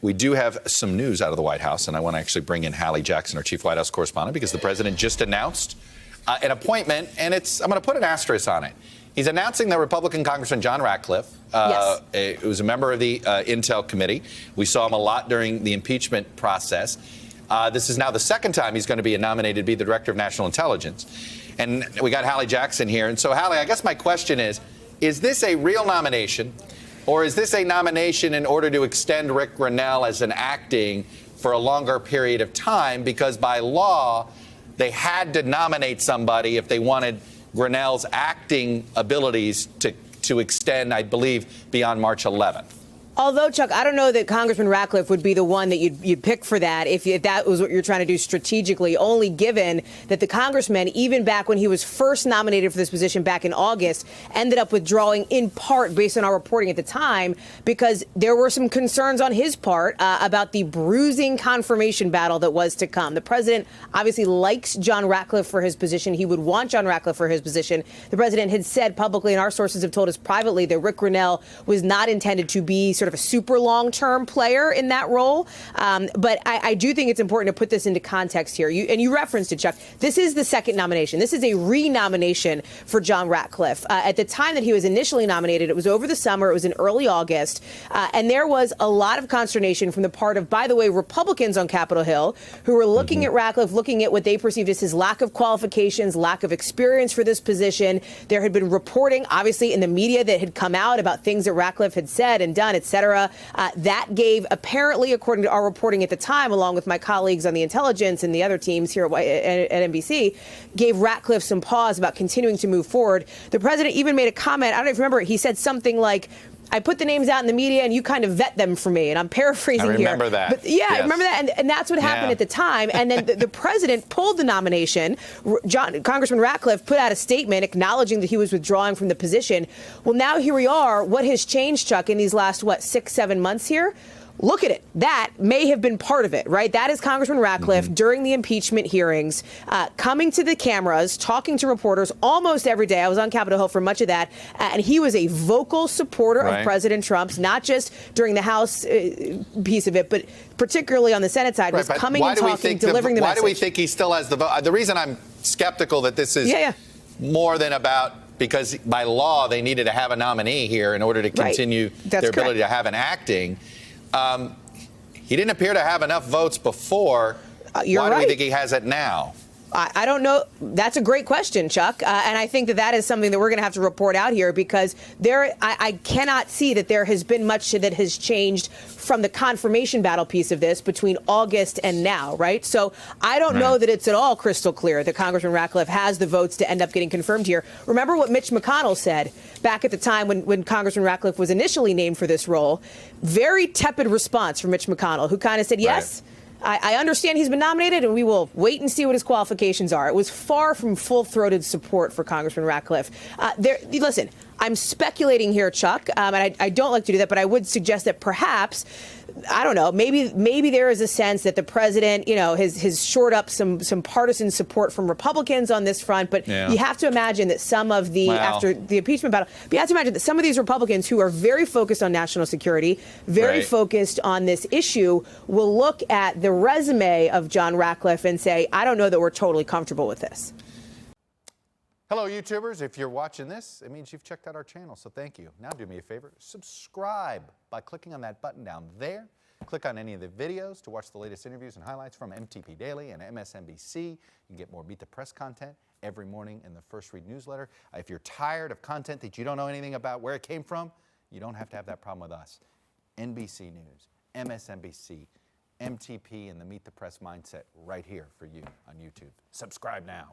we do have some news out of the White House, and I want to actually bring in Hallie Jackson, our chief White House correspondent, because the president just announced an appointment, and I'm going to put an asterisk on it. He's announcing that Republican Congressman John Ratcliffe, who was a member of the Intel Committee. We saw him a lot during the impeachment process. This is now the second time he's going to be nominated to be the Director of National Intelligence. And we got Hallie Jackson here. And so, Hallie, I guess my question is this a real nomination, or is this a nomination in order to extend Rick Grenell as an acting for a longer period of time? Because by law, they had to nominate somebody if they wanted Grenell's acting abilities to extend, I believe, beyond March 11th. Although, Chuck, I don't know that Congressman Ratcliffe would be the one that you'd pick for that if that was what you're trying to do strategically, only given that the congressman, even back when he was first nominated for this position back in August, ended up withdrawing in part based on our reporting at the time because there were some concerns on his part about the bruising confirmation battle that was to come. The president obviously likes John Ratcliffe for his position. He would want John Ratcliffe for his position. The president had said publicly, and our sources have told us privately, that Rick Grenell was not intended to be sort of a super long-term player in that role. But I do think it's important to put this into context here. You referenced it, Chuck. This is the second nomination. This is a re-nomination for John Ratcliffe. At the time that he was initially nominated, it was over the summer. It was in early August. And there was a lot of consternation from the part of, by the way, Republicans on Capitol Hill who were looking at Ratcliffe, looking at what they perceived as his lack of qualifications, lack of experience for this position. There had been reporting, obviously, in the media that had come out about things that Ratcliffe had said and done, et cetera. That gave, apparently, according to our reporting at the time, along with my colleagues on the intelligence and the other teams here at NBC, gave Ratcliffe some pause about continuing to move forward. The president even made a comment. I don't know if you remember. He said something like, I put the names out in the media and you kind of vet them for me. And I'm paraphrasing here. I remember that. But yes. I remember that. And that's what happened at the time. And then the president pulled the nomination. Congressman Ratcliffe put out a statement acknowledging that he was withdrawing from the position. Well, now here we are. What has changed, Chuck, in these last, 6-7 months here? Look at it. That may have been part of it, right? That is Congressman Ratcliffe during the impeachment hearings, coming to the cameras, talking to reporters almost every day. I was on Capitol Hill for much of that. And he was a vocal supporter of President Trump's, not just during the House piece of it, but particularly on the Senate side, was coming and talking, delivering the message. Why do we think he still has the vote? The reason I'm skeptical that this is more than about, because by law they needed to have a nominee here in order to continue their ability to have an acting. He didn't appear to have enough votes before. Why do we think he has it now? I don't know. That's a great question, Chuck. And I think that is something that we're going to have to report out here because I cannot see that there has been much that has changed from the confirmation battle piece of this between August and now, right? So I don't know that it's at all crystal clear that Congressman Ratcliffe has the votes to end up getting confirmed here. Remember what Mitch McConnell said back at the time when Congressman Ratcliffe was initially named for this role? Very tepid response from Mitch McConnell, who kind of said, yes, I understand he's been nominated, and we will wait and see what his qualifications are. It was far from full-throated support for Congressman Ratcliffe. Listen, I'm speculating here, Chuck, and I don't like to do that, but I would suggest that perhaps, I don't know, maybe there is a sense that the president, has shored up some partisan support from Republicans on this front. But you have to imagine that some of the, after the impeachment battle, you have to imagine that some of these Republicans who are very focused on national security, very focused on this issue, will look at the resume of John Ratcliffe and say, I don't know that we're totally comfortable with this. Hello, YouTubers. If you're watching this, it means you've checked out our channel, so thank you. Now do me a favor, subscribe by clicking on that button down there. Click on any of the videos to watch the latest interviews and highlights from MTP Daily and MSNBC. You can get more Meet the Press content every morning in the First Read newsletter. If you're tired of content that you don't know anything about where it came from, you don't have to have that problem with us. NBC News, MSNBC, MTP, and the Meet the Press mindset right here for you on YouTube. Subscribe now.